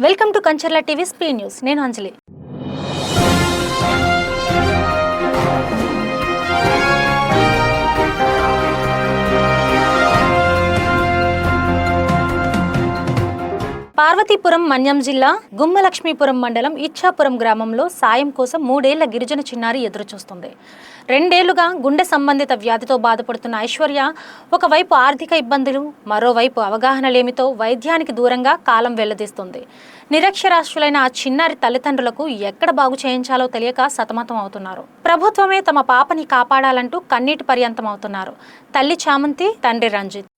Welcome to Kancharla TV స్పీ news. నేను అంజలి. పార్వతీపురం మన్యం జిల్లా గుమ్మలక్ష్మీపురం మండలం ఇచ్చాపురం గ్రామంలో సాయం కోసం 3 ఏళ్ల గిరిజన చిన్నారి ఎదురుచూస్తుంది. 2 ఏళ్లుగా గుండె సంబంధిత వ్యాధితో బాధపడుతున్న ఐశ్వర్య ఒకవైపు ఆర్థిక ఇబ్బందులు, మరోవైపు అవగాహన లేమితో వైద్యానికి దూరంగా కాలం వెళ్లదీస్తుంది. నిరక్షరాస్యులైన ఆ చిన్నారి తల్లిదండ్రులకు ఎక్కడ బాగు చేయించాలో తెలియక సతమతం అవుతున్నారు. ప్రభుత్వమే తమ పాపని కాపాడాలంటూ కన్నీటి పర్యంతం అవుతున్నారు తల్లి చామంతి, తండ్రి రంజిత్.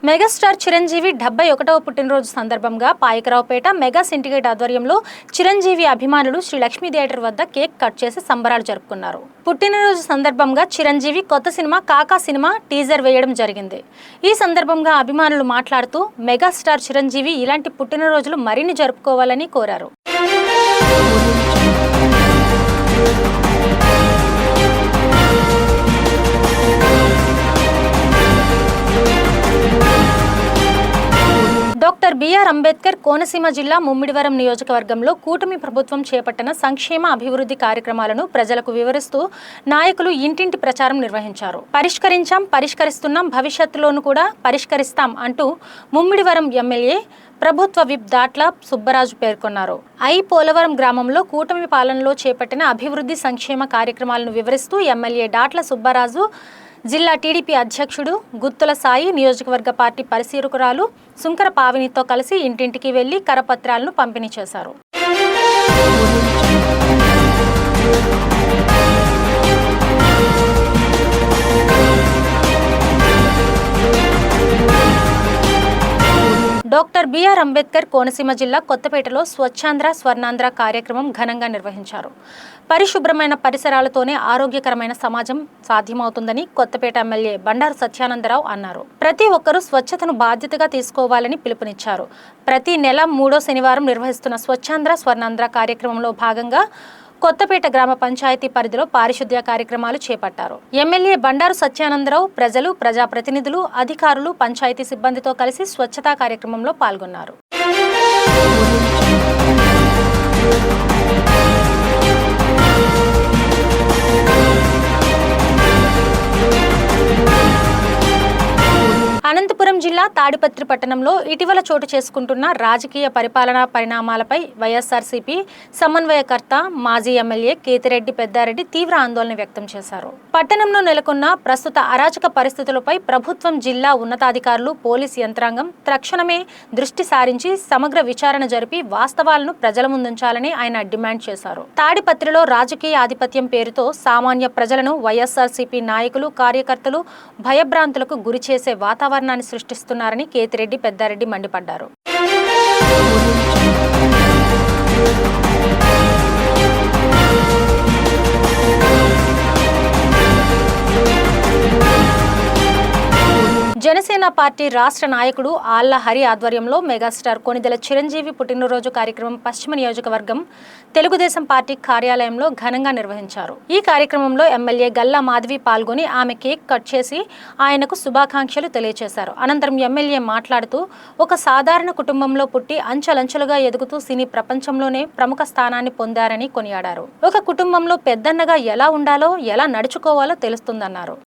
మెగాస్టార్ చిరంజీవి 71వ పుట్టినరోజు సందర్భంగా పాయకరావుపేట మెగా సిండికేట్ ఆధ్వర్యంలో చిరంజీవి అభిమానులు శ్రీ లక్ష్మీ థియేటర్ వద్ద కేక్ కట్ చేసి సంబరాలు జరుపుకున్నారు. పుట్టినరోజు సందర్భంగా చిరంజీవి కొత్త సినిమా కాకా సినిమా టీజర్ వేయడం జరిగింది. ఈ సందర్భంగా అభిమానులు మాట్లాడుతూ మెగాస్టార్ చిరంజీవి ఇలాంటి పుట్టినరోజులు మరిన్ని జరుపుకోవాలని కోరారు. డాక్టర్ బిఆర్ అంబేద్కర్ కోనసీమ జిల్లా ముమ్మిడివరం నియోజకవర్గంలో కూటమి ప్రభుత్వం చేపట్టిన సంక్షేమ అభివృద్ధి కార్యక్రమాలను ప్రజలకు వివరిస్తూ నాయకులు ఇంటింటి ప్రచారం నిర్వహించారు. పరిష్కరిస్తున్నాం, భవిష్యత్తులోనూ కూడా పరిష్కరిస్తాం అంటూ ముమ్మిడివరం ఎమ్మెల్యే ప్రభుత్వ విప్ దాట్ల సుబ్బరాజు పేర్కొన్నారు. పోలవరం గ్రామంలో కూటమి పాలనలో చేపట్టిన అభివృద్ధి సంక్షేమ కార్యక్రమాలను వివరిస్తూ ఎమ్మెల్యే దాట్ల సుబ్బరాజు జిల్లా టీడీపీ అధ్యక్షుడు గుత్తుల సాయి, నియోజకవర్గ పార్టీ పరిశీలకురాలు సుంకర పావినితో కలిసి ఇంటింటికి వెళ్లి కరపత్రాలను పంపిణీ చేశారు. డాక్టర్ బిఆర్ అంబేద్కర్ కోనసీమ జిల్లా కొత్తపేటలో స్వచ్ఛాంధ్ర స్వర్ణాంధ్ర కార్యక్రమం ఘనంగా నిర్వహించారు. పరిశుభ్రమైన పరిసరాలతోనే ఆరోగ్యకరమైన సమాజం సాధ్యమవుతుందని కొత్తపేట ఎమ్మెల్యే బండారు సత్యానందరావు అన్నారు. ప్రతి ఒక్కరూ స్వచ్ఛతను బాధ్యతగా తీసుకోవాలని పిలుపునిచ్చారు. ప్రతి నెల 3వ శనివారం నిర్వహిస్తున్న స్వచ్ఛాంధ్ర స్వర్ణాంధ్ర కార్యక్రమంలో భాగంగా కొత్తపేట గ్రామ పంచాయతీ పరిధిలో పారిశుద్ధ్య కార్యక్రమాలు చేపట్టారు. ఎమ్మెల్యే బండారు సత్యానందరావు ప్రజలు, ప్రజాప్రతినిధులు, అధికారులు, పంచాయతీ సిబ్బందితో కలిసి స్వచ్ఛతా కార్యక్రమంలో పాల్గొన్నారు. అనంతపురం జిల్లా తాడిపత్రి పట్టణంలో ఇటీవల చోటు చేసుకుంటున్న రాజకీయ పరిపాలనా పరిణామాలపై వైఎస్ఆర్సీపీ సమన్వయకర్త మాజీ ఎమ్మెల్యే కేతిరెడ్డి పెద్దారెడ్డి తీవ్ర ఆందోళన వ్యక్తం చేశారు. పట్టణంలో నెలకొన్న ప్రస్తుత అరాచక పరిస్థితులపై ప్రభుత్వం, జిల్లా ఉన్నతాధికారులు, పోలీస్ యంత్రాంగం తక్షణమే దృష్టి సారించి సమగ్ర విచారణ జరిపి వాస్తవాలను ప్రజల ముందుంచాలని ఆయన డిమాండ్ చేశారు. తాడిపత్రిలో రాజకీయ ఆధిపత్యం పేరుతో సామాన్య ప్రజలను వైఎస్ఆర్సీపీ నాయకులు, కార్యకర్తలు భయభ్రాంతులకు గురి చేసే వాతావరణాన్ని సృష్టిస్తున్నారని కేతిరెడ్డి పెద్దారెడ్డి మండిపడ్డారు. జనసేన పార్టీ రాష్ట్ర నాయకుడు ఆళ్ల హరి ఆధ్వర్యంలో మెగాస్టార్ కొణిదెల చిరంజీవి పుట్టినరోజు కార్యక్రమం పశ్చిమ నియోజకవర్గం తెలుగుదేశం పార్టీ కార్యాలయంలో ఘనంగా నిర్వహించారు. ఈ కార్యక్రమంలో ఎమ్మెల్యే గల్లా మాధవి పాల్గొని ఆమె కేక్ కట్ చేసి ఆయనకు శుభాకాంక్షలు తెలియజేశారు. అనంతరం ఎమ్మెల్యే మాట్లాడుతూ ఒక సాధారణ కుటుంబంలో పుట్టి అంచెలంచెలుగా ఎదుగుతూ సినీ ప్రపంచంలోనే ప్రముఖ స్థానాన్ని పొందారని కొనియాడారు. ఒక కుటుంబంలో పెద్దన్నగా ఎలా ఉండాలో, ఎలా నడుచుకోవాలో తెలుస్తుందన్నారు.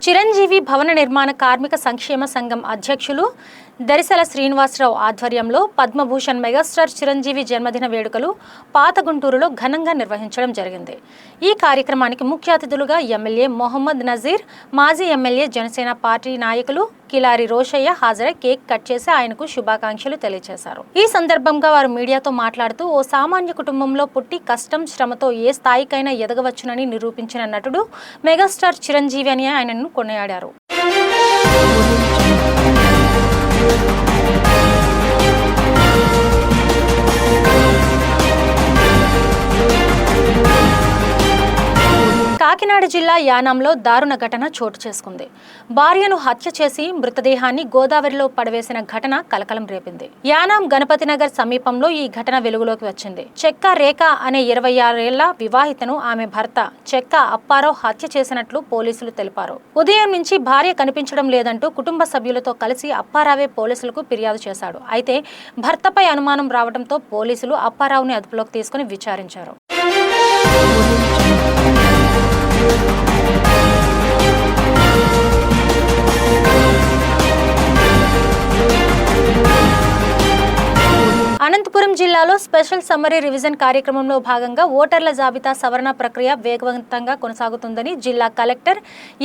చిరంజీవి భవన నిర్మాణ కార్మిక సంక్షేమ సంఘం అధ్యక్షులు దరిసల శ్రీనివాసరావు ఆధ్వర్యంలో పద్మభూషణ్ మెగాస్టార్ చిరంజీవి జన్మదిన వేడుకలు పాత గుంటూరులో ఘనంగా నిర్వహించడం జరిగింది. ఈ కార్యక్రమానికి ముఖ్య అతిథులుగా ఎమ్మెల్యే మొహమ్మద్ నజీర్, మాజీ ఎమ్మెల్యే, జనసేన పార్టీ నాయకులు కిలారి రోషయ్య హాజరై కేక్ కట్ చేసి ఆయనకు శుభాకాంక్షలు తెలియజేశారు. ఈ సందర్భంగా వారు మీడియాతో మాట్లాడుతూ ఓ సామాన్య కుటుంబంలో పుట్టి కష్టం, శ్రమతో ఏ స్థాయికైనా ఎదగవచ్చునని నిరూపించిన నటుడు మెగాస్టార్ చిరంజీవి అని ఆయనను కొనియాడారు. కాకినాడ జిల్లా యానాంలో దారుణ ఘటన చోటు చేసుకుంది. భార్యను హత్య చేసి మృతదేహాన్ని గోదావరిలో పడవేసిన ఘటన కలకలం రేపింది. యానాం గణపతి నగర్ సమీపంలో ఈ ఘటన వెలుగులోకి వచ్చింది. చెక్క రేఖ అనే 26 ఏళ్ల వివాహితను ఆమె భర్త చెక్క అప్పారావు హత్య చేసినట్లు పోలీసులు తెలిపారు. ఉదయం నుంచి భార్య కనిపించడం లేదంటూ కుటుంబ సభ్యులతో కలిసి అప్పారావే పోలీసులకు ఫిర్యాదు చేశాడు. అయితే భర్తపై అనుమానం రావడంతో పోలీసులు అప్పారావుని అదుపులోకి తీసుకుని విచారించారు. అనంతపురం జిల్లాలో స్పెషల్ సమ్మరీ రివిజన్ కార్యక్రమంలో భాగంగా ఓటర్ల జాబితా సవరణ ప్రక్రియ వేగవంతంగా కొనసాగుతుందని జిల్లా కలెక్టర్,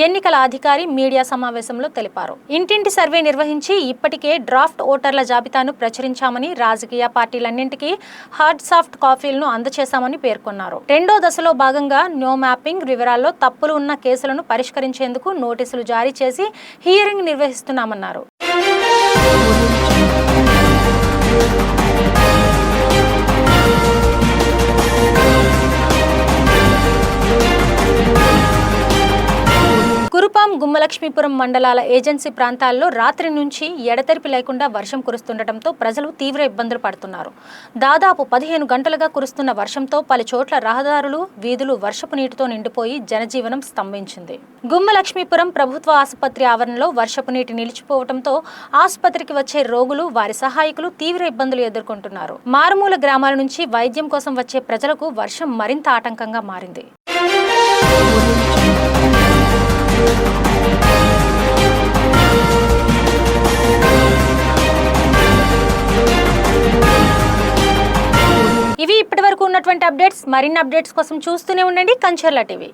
ఎన్నికల అధికారి మీడియా సమావేశంలో తెలిపారు. ఇంటింటి సర్వే నిర్వహించి ఇప్పటికే డ్రాఫ్ట్ ఓటర్ల జాబితాను ప్రచురించామని, రాజకీయ పార్టీలన్నింటికీ హార్డ్ సాఫ్ట్ కాపీలను అందజేశామని పేర్కొన్నారు. రెండో దశలో భాగంగా నో మ్యాపింగ్ వివరాల్లో తప్పులు ఉన్న కేసులను పరిష్కరించేందుకు నోటీసులు జారీ చేసి హియరింగ్ నిర్వహిస్తున్నామన్నారు. కురుపాం, గుమ్మలక్ష్మీపురం మండలాల ఏజెన్సీ ప్రాంతాల్లో రాత్రి నుంచి ఎడతెరిపి లేకుండా వర్షం కురుస్తుండటంతో ప్రజలు తీవ్ర ఇబ్బందులు పడుతున్నారు. దాదాపు 15 గంటలుగా కురుస్తున్న వర్షంతో పలు చోట్ల రహదారులు, వీధులు వర్షపు నీటితో నిండిపోయి జనజీవనం స్తంభించింది. గుమ్మలక్ష్మీపురం ప్రభుత్వ ఆసుపత్రి ఆవరణలో వర్షపు నీటి నిలిచిపోవడంతో ఆసుపత్రికి వచ్చే రోగులు, వారి సహాయకులు తీవ్ర ఇబ్బందులు ఎదుర్కొంటున్నారు. మారుమూల గ్రామాల నుంచి వైద్యం కోసం వచ్చే ప్రజలకు వర్షం మరింత ఆటంకంగా మారింది. ఇవి ఇప్పటివరకు ఉన్నటువంటి అప్డేట్స్. మరిన్ని అప్డేట్స్ కోసం చూస్తూనే ఉండండి కంచర్ల టీవీ.